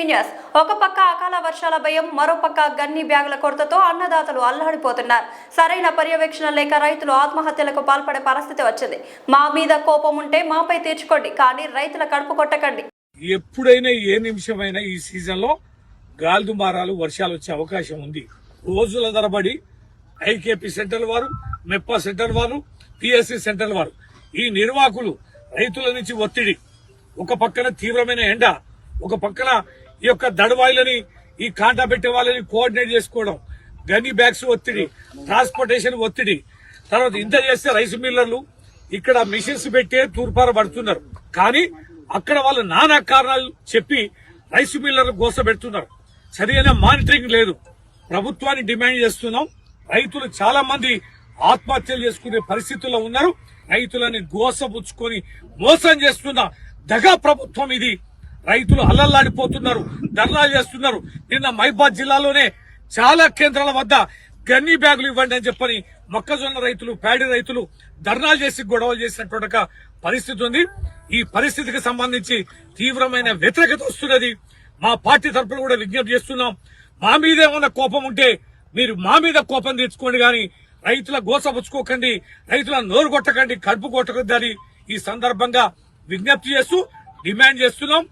News. ఒక పక్క అకాల వర్షాల భయం, మరోపక్క గన్ని బ్యాగుల కొరతతో అన్నదాతలు అల్లాడిపోతున్నారు. సరైన పర్యవేక్షణ లేక రైతులు ఆత్మహత్యలకు పాల్పడే పరిస్థితి వచ్చింది. మా మీద కోపం ఉంటే మాపై తీర్చుకోండి, కానీ రైతుల కడుపు కొట్టకండి. ఎప్పుడైనా ఏ నిమిషమైనా ఈ సీజన్ లో గాలిదుమారాలు వర్షాలు వచ్చే అవకాశం ఉంది. రోజుల తరబడి ఐకేపీ సెంటర్ వారు, మెప్పా సెంటర్ వారు, పిఎస్సి సెంటర్ వారు, ఈ నిర్వాహకులు రైతుల నుంచి ఒత్తిడి, ఒక పక్కన తీవ్రమైన ఎండ, ఒక పక్కన ఈ యొక్క దడవాయిలని ఈ కాంటా పెట్టే వాళ్ళని కోఆర్డినేట్ చేసుకోవడం, గన్నీ బ్యాగ్స్ ఒత్తిడి, ట్రాన్స్పోర్టేషన్ ఒత్తిడి, తర్వాత ఇంత చేస్తే రైస్ మిల్లర్లు ఇక్కడ మిషన్స్ పెట్టే తూర్పార పడుతున్నారు. కానీ అక్కడ వాళ్ళు నానా కారణాలు చెప్పి రైస్ మిల్లర్లు గోసపెడుతున్నారు. సరైన మానిటరింగ్ లేదు. ప్రభుత్వాన్ని డిమాండ్ చేస్తున్నాం. రైతులు చాలా మంది ఆత్మహత్యలు చేసుకునే పరిస్థితుల్లో ఉన్నారు. రైతులని గోసపుచ్చుకొని మోసం చేస్తున్న దగా ప్రభుత్వం ఇది. రైతులు అల్లల్లాడిపోతున్నారు, ధర్నాలు చేస్తున్నారు. నిన్న మహిబాద్ జిల్లాలోనే చాలా కేంద్రాల వద్ద గన్నీ బ్యాగులు ఇవ్వండి అని చెప్పని మొక్కజొన్న రైతులు, ప్యాడీ రైతులు ధర్నాలు చేసి గొడవలు చేసినటువంటి పరిస్థితి ఉంది. ఈ పరిస్థితికి సంబంధించి తీవ్రమైన వ్యతిరేకత వస్తున్నది. మా పార్టీ తరఫున కూడా విజ్ఞప్తి చేస్తున్నాం. మా మీద ఏమన్నా కోపం ఉంటే మీరు మా మీద కోపం తెచ్చుకోండి, కానీ రైతుల గోసపుచ్చుకోకండి, రైతుల నోరు కొట్టకండి, కడుపు కొట్టకండి అని ఈ సందర్భంగా విజ్ఞప్తి చేస్తూ డిమాండ్ చేస్తున్నాం.